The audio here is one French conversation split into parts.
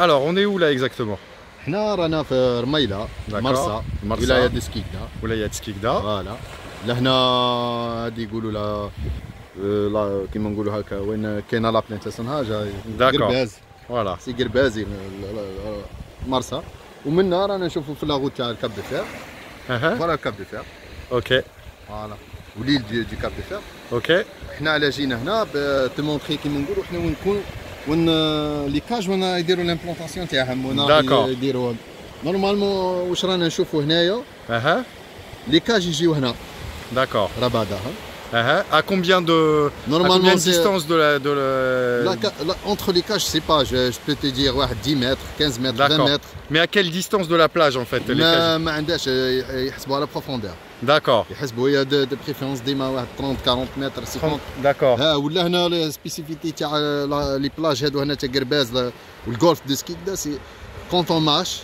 Alors, on est où là exactement? حنا رانا في رميلة مرسى ولاية دسكيكدا. ولاية سكيكدا. فوالا. لهنا هادي يقولوا لا كيما نقولوا هكا وين كاينه لا بلان تاع قرباز. فوالا. سي قربازي مرسى. ومنا رانا نشوفوا في لاغوت تاع الكاب دو فير. فوالا الكاب دو فير. اوكي. فوالا. وليل دي كاب دو فير. اوكي. حنا على جينا هنا تمونطري كيما نقولوا حنا وين نكونوا وين لي كاج وين يديروا لامبلونطاسيون تاعهم وين يديروا نورمالمون واش رانا نشوفوا هنايا. لي كاج يجيو هنا. D'accord. ربادها. À combien de distance entre les cages, je sais pas, je peux te dire 10 mètres, 15 mètres, 20 mètres. Mais à quelle distance de la plage en fait les cages? ما عندهاش يحسبوا على profondeur. D'accord. يحسبوا هي de préférence ديما 30 40 متر 50. D'accord. ها ولا هنا السبيسيفيتي تاع لي بلاج هادو هنا تاع قرباز والجولف دو سكيكدا سي quand on marche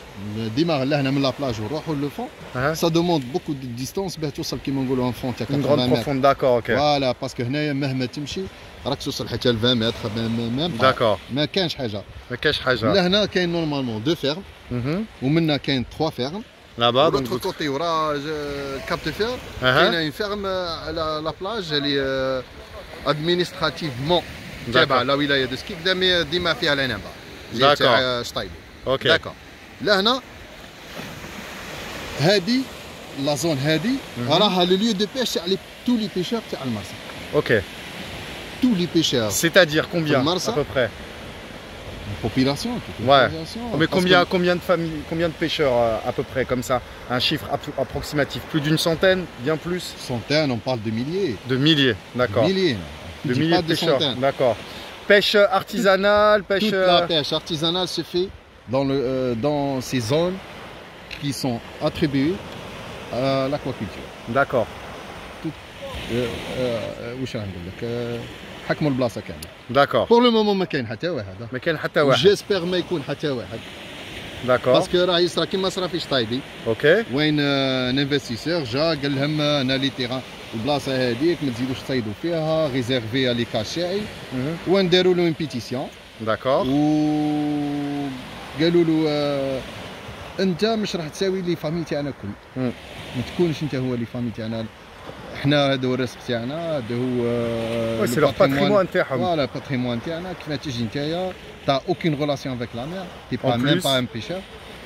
ديما لهنا من لا بلاج ونروحوا لو فون ça demande beaucoup de distance باه توصل كيما نقولوا ان فون تاع 80 متر. D'accord, ok. فوالا باسكو هنايا مهما تمشي راك توصل حتى ل 20 متر ميم. داكور. ما كانش حاجه. ما كاينش حاجه. لهنا كاين نورمالمون دو فيرم ومنا كاين 3 فيرم. Là-bas, donc de l'autre côté, ورا Cap de Fer, il y a une ferme à la plage, elle est administrativement تابعة لولاية دسكيكدا مي ديما فيها العنبة. D'accord. شطيبي. Ok. D'accord. لهنا هادي لا زون هادي راها لو ليو دو بيش تاع tous les pêcheurs تاع المرسى. Ok. Tous les pêcheurs. C'est-à-dire combien à peu près? Population. Ouais. Mais combien de familles, combien de pêcheurs à peu près comme ça? Un chiffre approximatif? Plus d'une centaine? Bien plus? Centaines, on parle de milliers. De milliers, d'accord. Milliers. De milliers de pêcheurs, d'accord. Pêche artisanale, pêche... Toute la pêche artisanale se fait dans ces zones qui sont attribuées à l'aquaculture. D'accord. واش نقول لك حكموا البلاصه كامله. D'accord. Pour le moment ما كاين حتى واحد. ما كاين حتى واحد. جيسبر ما يكون حتى واحد. D'accord. باسكو راه يصرا كيما صرا في شطايبي. اوكي. وين ان انفستيسور جا قال لهم انا لي تيران البلاصه هذيك ما تزيدوش تصيدوا فيها ريزيرفي لي كاشاي ونديروا له اون بيتيسيون. داكور. و قالوا له انت مش راح تساوي لي فامي تاعنا كل. ما تكونش انت هو لي فامي تاعنا. حنا هذا هو الرزق تاعنا هذا هو سي لو باتريمون تاعهم. فوالا باتريمون تاعنا كيما تجي نتايا تا اوكين ريلاسيون افيك لا مير تي با ميم با ان بيشور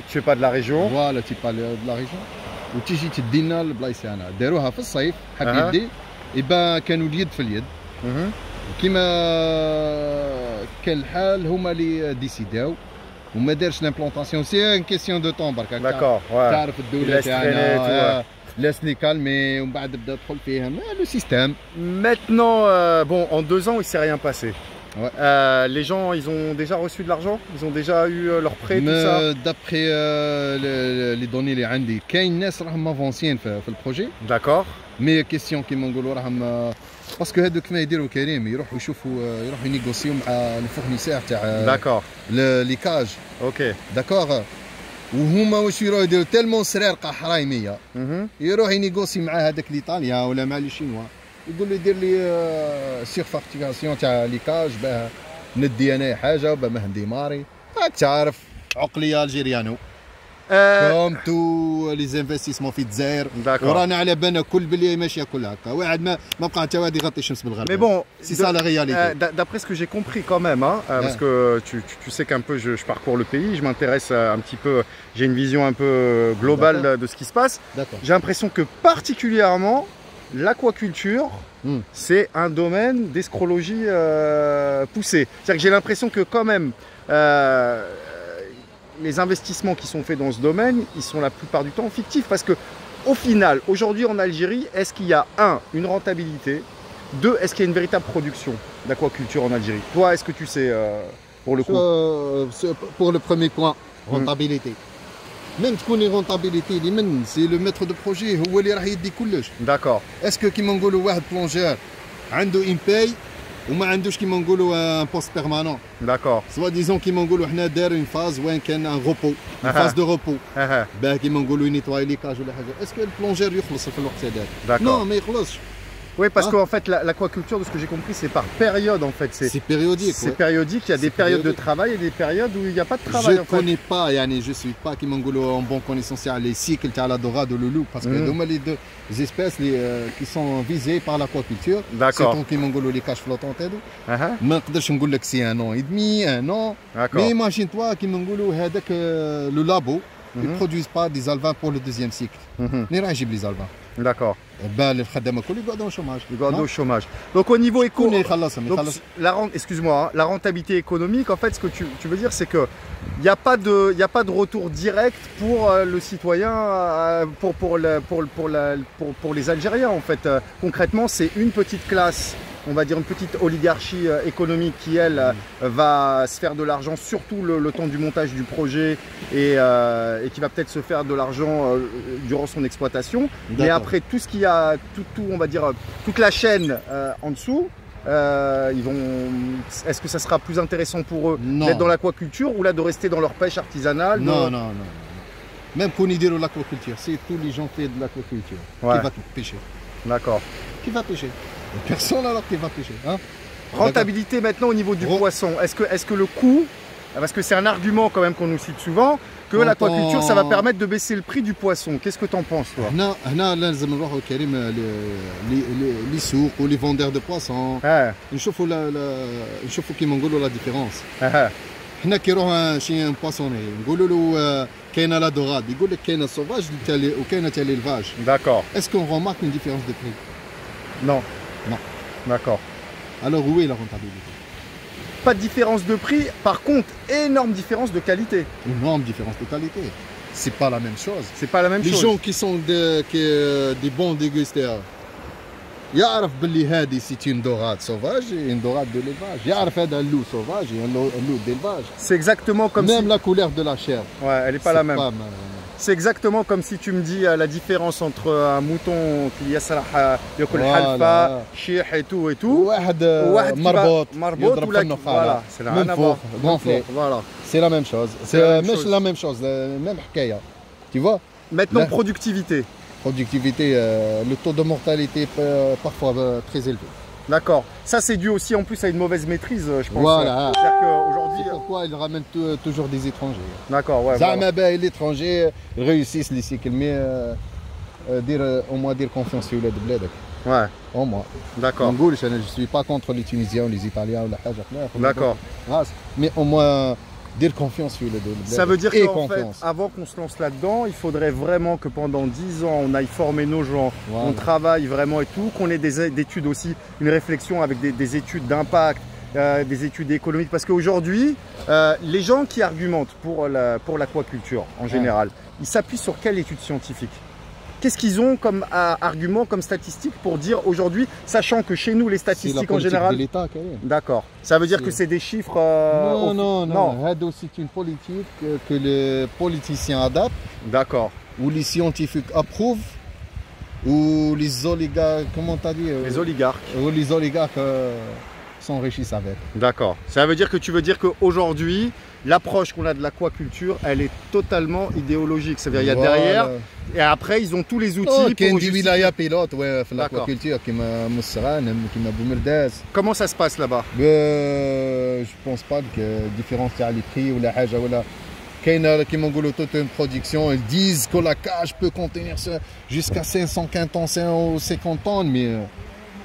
Tu fais pas de la région. فوالا تي با دو لا ريجون وتيجي تدي لنا البلايص تاعنا داروها في الصيف حاب يدي يبان كانوا اليد في اليد كيما كان الحال هما اللي ديسيداو وما دارش لامبلونطاسيون سي ان كيسيون دو طون برك. داكور. تعرف الدوله تاعنا laisse-les calmer ومن بعد بدا تدخل فيهم le système. Maintenant, bon, en 2 ans, il s'est rien passé. Ouais. Les gens, ils ont déjà reçu de l'argent? Ils ont déjà eu leur prêt, tout ça? D'après les données اللي عندي كاين ناس راهم افونسيين في البروجي. D'accord. مي كيسيون كيما نقولوا راهم باسكو هذوك كيما يديروا كريم يروحوا يشوفوا يروحوا ينيغوسيو مع الفورنيسور تاع داكور لي كاج. اوكي. داكور. وهما واش يروحوا يديروا تالمون سرارقه حرايميه يروح ينيغوسي مع هذاك الايطاليان ولا مع لي شينوا يقول له دير لي سيرفاكتيراسيون تاع لي كاج باه ندي انا حاجه وباه ما نديماري راك تعرف عقليه الجيريانو كوم تو لي زانفستيسمون في الجزائر ورانا على بالنا كل بلي ماشيه كل هكا واحد ما بقى حتى واحد يغطي الشمس بالغرب. Mais bon, c'est ça la réalité. D'après ce que j'ai compris quand même, hein, parce que tu sais qu'un peu je parcours le pays, je m'intéresse un petit peu, j'ai une vision un peu globale de ce qui se passe. J'ai l'impression que particulièrement l'aquaculture, c'est un domaine d'escrologie poussée. C'est-à-dire que j'ai l'impression que quand même les investissements qui sont faits dans ce domaine, ils sont la plupart du temps fictifs parce que au final, aujourd'hui en Algérie, est-ce qu'il y a une rentabilité, 2, est-ce qu'il y a une véritable production d'aquaculture en Algérie? Toi, est-ce que tu sais pour le coup? Pour le premier point, rentabilité. Même تكون rentabilité اللي من سي لو ميتر دو بروجي هو اللي راح يدي كلش. داكور. اسكو كيما نقولوا واحد بلونجور عنده ان باي وما عندوش كيما نقولوا ان بوست بيرمانون. داكور. سوا ديزون كيما نقولوا حنا دار اون فاز وين كان ان روبو ان فاز دو روبو باه كيما نقولوا ينيطواي لي كاج ولا حاجه اسكو البلونجور يخلص في الوقت هذاك؟ نو ما يخلصش Oui, parce qu'en fait, l'aquaculture, de ce que j'ai compris, c'est par période en fait. C'est périodique. C'est périodique, il y a des périodes de travail et des périodes où il n'y a pas de travail. Je ne connais pas, yani, je ne suis pas en bonne connaissance les cycles de la dorade ou le loup, parce que les deux espèces qui sont visées par l'aquaculture. D'accord. C'est donc les caches flottantes. Je ne peux pas dire que c'est 1 an et demi, 1 an. Mais imagine-toi le labo. Ils ne produisent pas des alevins pour le deuxième cycle. Ils rajoutent les alevins. D'accord. Les khadama ils gardent au chômage. Ils gardent au chômage. Donc au niveau économique, excuse-moi, la rentabilité économique, en fait, ce que tu veux dire, c'est que il n'y a pas de retour direct pour le citoyen, pour les Algériens, en fait. Concrètement, c'est une petite classe, on va dire une petite oligarchie économique qui, elle, va se faire de l'argent, surtout le temps du montage du projet et qui va peut-être se faire de l'argent durant son exploitation. Mais après, tout ce qu'il y a, on va dire, toute la chaîne en dessous, est-ce que ça sera plus intéressant pour eux d'être dans l'aquaculture ou là de rester dans leur pêche artisanale? Non. Même qu'on y dit l'aquaculture, c'est tous les gens qui font de l'aquaculture qui va pêcher. D'accord. Qui va pêcher? Personne alors qui va pêcher. Hein? Rentabilité maintenant au niveau du poisson. Est-ce que le coût, parce que c'est un argument quand même qu'on nous cite souvent, que l'aquaculture ça va permettre de baisser le prix du poisson. Qu'est-ce que tu en penses toi? Les souks ou les vendeurs de poissons. نشوفوا كيما نقولوا la différence. حنا كي يروح شي بواسوني نقولوا له كاينه لا دوغاد يقول لك كاينه سوفاج وكاينه تاع ليلفاج. D'accord. Est-ce qu'on remarque une différence de prix? Non. Non. D'accord. Alors où est la rentabilité? Pas de différence de prix, par contre, énorme différence de qualité. Énorme différence de qualité. C'est pas la même chose. C'est pas la même chose. Les gens qui sont des bons dégusteurs, يعرف باللي هذه c'est une dorade sauvage et une dorade de l'élevage. يعرف هذا loup sauvage et un loup d'élevage. C'est exactement comme même la couleur de la chair. Ouais, elle est pas la même. C'est exactement comme si tu me dis la différence entre un mouton qui يسرح ياكل حلفة شيح et tout واحد مربوط يضرب في النخاله من فوق voilà. C'est la même chose. C'est la même chose, même حكاية. Tu vois? Maintenant productivité. Productivité, le taux de mortalité est parfois très élevé. D'accord. Ça, c'est dû aussi en plus à une mauvaise maîtrise, je pense. Voilà. C'est pourquoi ils ramènent toujours des étrangers. D'accord, ouais. Voilà. Les étrangers réussissent les cycles, mais au moins dire confiance sur les bledek. Ouais. Au moins. D'accord. Je ne suis pas contre les Tunisiens ou les Italiens ou la Haja. D'accord. Mais au moins. Dire confiance sur les deux. Ça veut dire qu'en fait, avant qu'on se lance là-dedans, il faudrait vraiment que pendant 10 ans, on aille former nos gens, on travaille vraiment et tout, qu'on ait des études aussi, une réflexion avec des études d'impact, des études économiques. Parce qu'aujourd'hui, les gens qui argumentent pour l'aquaculture en général, ils s'appuient sur quelle étude scientifique? Qu'est-ce qu'ils ont comme argument, comme statistique pour dire aujourd'hui, sachant que chez nous les statistiques en général. D'accord. Ça veut dire que c'est des chiffres. Non. C'est une politique que les politiciens adaptent. D'accord. Ou les scientifiques approuvent. Ou les oligarques, comment t'as dit? Les oligarques. Ou les oligarques s'enrichissent avec. D'accord. Ça veut dire que tu veux dire qu'aujourd'hui, l'approche qu'on a de l'aquaculture, elle est totalement idéologique. C'est-à-dire, il y a derrière, et après, ils ont tous les outils pour justifier. Pilote, l'aquaculture, qui m'a Mousserane, qui m'a Boumerdaz. Comment ça se passe là-bas? Je pense pas que différence à les prix ou la haja ou la. Qui m'ont toute une production, ils disent que la cage peut contenir jusqu'à 550 tonnes ou 50 tonnes, mais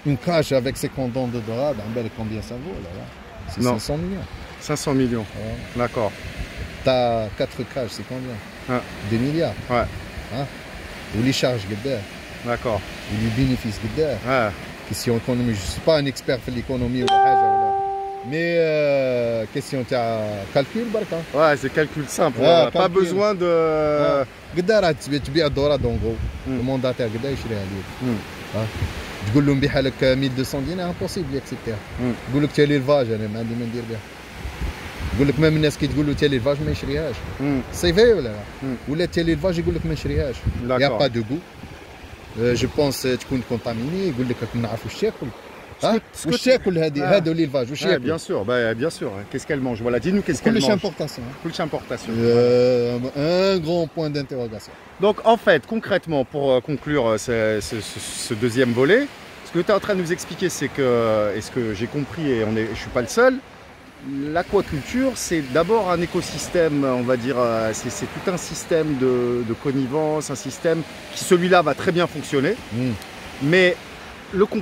une cage avec 50 tonnes de dorade, combien ça vaut là? C'est 500 millions. 500 millions, d'accord. T'as 4 cages, c'est combien? 2 milliards. Ouais. Ou les charges, d'accord. Ou les bénéfices, question économique. Je ne suis pas un expert de l'économie, mais question de calcul, barka. Ouais, c'est calcul simple. Pas besoin de. tu بيع الدورة دونغو المونداتير قداش يشريها ليك تقول له نبيعها لك 1200 دينار امبوسيبل يكسبتيها يقول لك تالي الفاج انا ما عندي ما ندير بها يقول لك مام الناس كي تقول له تالي الفاج ما يشريهاش صيفي ولا تالي الفاج يقول لك ما نشريهاش يا با دو غو جو بونس تكون كونتاميني يقول لك راك نعرف واش تاكل واش تاكل هذا l'élevage واش ياكل bien sûr qu'est-ce qu'elle mange voilà dis-nous qu'est-ce qu'elle mange كلش importation un grand point d'interrogation. Donc en fait concrètement pour conclure ce deuxième volet, ce que tu es en train de nous expliquer, c'est que, et ce que j'ai compris, et je ne suis pas le seul, l'aquaculture, c'est d'abord un écosystème, on va dire, c'est tout un système de connivence, un système qui, celui-là, va très bien fonctionner. Mais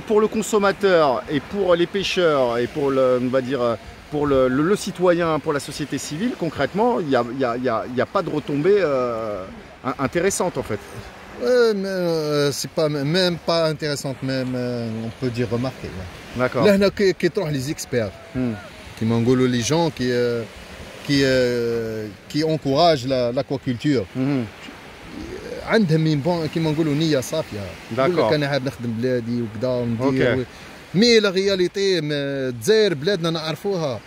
pour le consommateur et pour les pêcheurs et pour on va dire, pour le citoyen, pour la société civile, concrètement, il n'y a pas de retombées intéressantes en fait. C'est pas même pas intéressante, même on peut dire remarquée. D'accord. Là, qui trouvent les experts, qui m'engolent les gens qui encouragent l'aquaculture. عندهم كيما نقولوا نيه صافيه. يقول لك انا حاب نخدم بلادي وكذا وندير. مي لا رياليتي الجزائر بلادنا نعرفوها.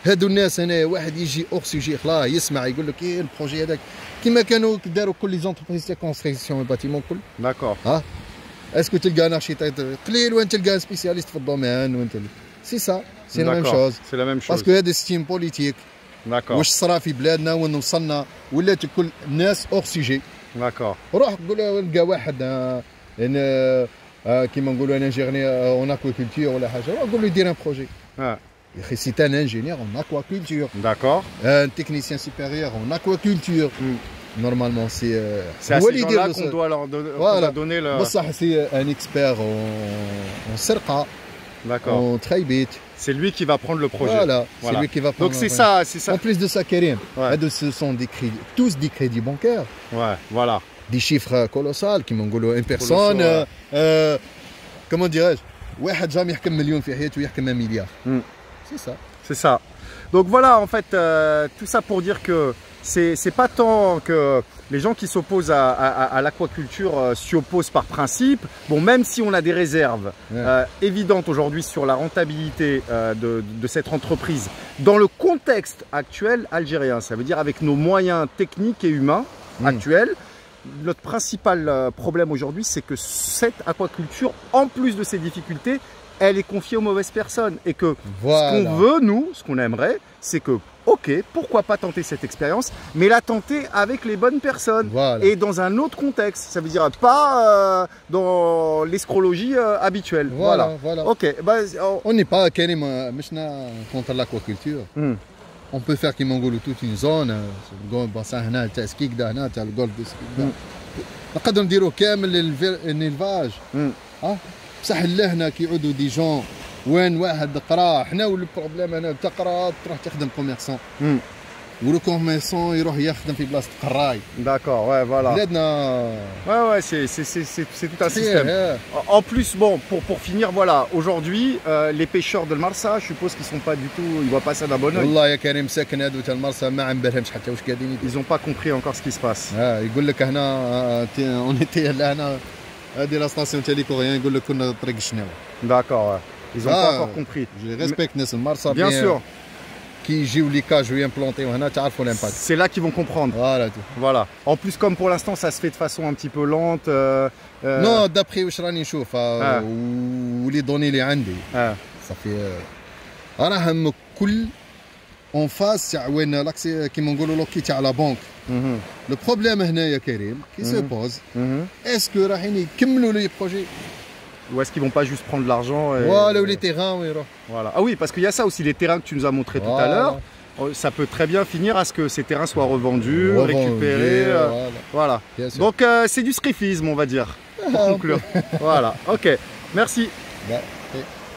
هادو الناس هنا واحد يجي اوكسيجي خلاص يسمع يقول لك ايه البروجي هذاك كيما كانوا داروا كل لي زونتربريز تاع كونستركسيون باتيمون كل. داكور. ها اسكو تلقى ان ارشيتكت قليل وين تلقى سبيسياليست في الدومين وين سي سا سي لا ميم شوز. سي لا ميم شوز. باسكو هذا ستيم بوليتيك. داكور. واش صرا في بلادنا وين وصلنا ولات كل الناس اوكسيجي. داكور. روح قول نلقى واحد كيما نقولوا انا انجينيور اون اكويكولتور ولا حاجه نقول له دير ان بروجي. يا اخي سي ان انجينيور اون اكويكولتور. داكور. ان تكنيسيان سوبيريور اون اكويكولتور. نورمالمون سي هو اللي يدير qu'on doit donner le. بصح سي ان اكسبير اون سرقه. D'accord. En Traibit. C'est lui qui va prendre le projet. Voilà, c'est lui qui va prendre. Donc c'est ça, c'est ça. En plus de ça, Karim, ce sont tous des crédits bancaires. Ouais, voilà. Des chiffres colossaux qui m'ont une personne. Comment dirais-je? واحد jamais يحكم مليون في حياته يحكم 1 milliard. C'est ça. C'est ça. Donc voilà, en fait, tout ça pour dire que c'est pas tant que les gens qui s'opposent à l'aquaculture s'y opposent par principe. Bon, même si on a des réserves évidentes aujourd'hui sur la rentabilité de cette entreprise dans le contexte actuel algérien, ça veut dire avec nos moyens techniques et humains actuels, notre principal problème aujourd'hui, c'est que cette aquaculture, en plus de ses difficultés, elle est confiée aux mauvaises personnes. Et que ce qu'on veut, nous, ce qu'on aimerait, c'est que, ok, pourquoi pas tenter cette expérience, mais la tenter avec les bonnes personnes et dans un autre contexte. Ça veut dire pas dans l'escrologie habituelle. Voilà. Ok. Bah, on n'est pas contre l'aquaculture. On peut faire qui mongolo toute une zone, bassin هنا تاع سكيكدا هنا تاع الجولف دو سكيكدا. نقدروا نديروا كامل النيلفاج. بصح لهنا كيعودوا دي جون وين واحد قرا حنا والبروبليم هنا تقرا تروح تخدم كوميرسون. ولو كوميرسون يروح يخدم في بلاصه قراي. D'accord, ouais, voilà. بلادنا. Ouais, c'est tout un système. En plus, bon, pour finir, voilà, aujourd'hui, les pêcheurs de Marsa, je suppose qu'ils sont pas du tout, ils voient pas ça d'un bon oeil. والله يا كريم ساكن هادو تاع المرسى ما عمبالهمش حتى واش قاعدين Ils ont pas compris encore ce qui se passe. يقول لك هنا اون ايتي هنا هذه لا ستاسيون تاع لي كوريان يقول لك كنا طريق الشناوه. D'accord, ils ont pas encore compris. Je respecte ناس المرسى. Bien sûr. Qui يجيو لي كاج ويمبلونتي وهنا تعرفوا لامباكت. C'est là qu'ils vont comprendre. Voilà. En plus, comme pour l'instant, ça se fait de façon un petit peu lente. Non, d'après واش راني نشوف ولي دوني اللي عندي. صافي راهم كل اون فاس تاع وين لاكسي كيما نقولوا لوكي تاع لا بنك. لو بروبليم هنا يا كريم كي سو بوز اسكو رايحين يكملوا لي بروجي ou est-ce qu'ils vont pas juste prendre l'argent et... Voilà, ou les terrains, oui. Voilà. Ah oui, parce qu'il y a ça aussi, les terrains que tu nous as montrés tout à l'heure. Ça peut très bien finir à ce que ces terrains soient revendus, récupérés. Voilà. Donc c'est du scrifisme, on va dire, pour conclure. Voilà, ok. Merci.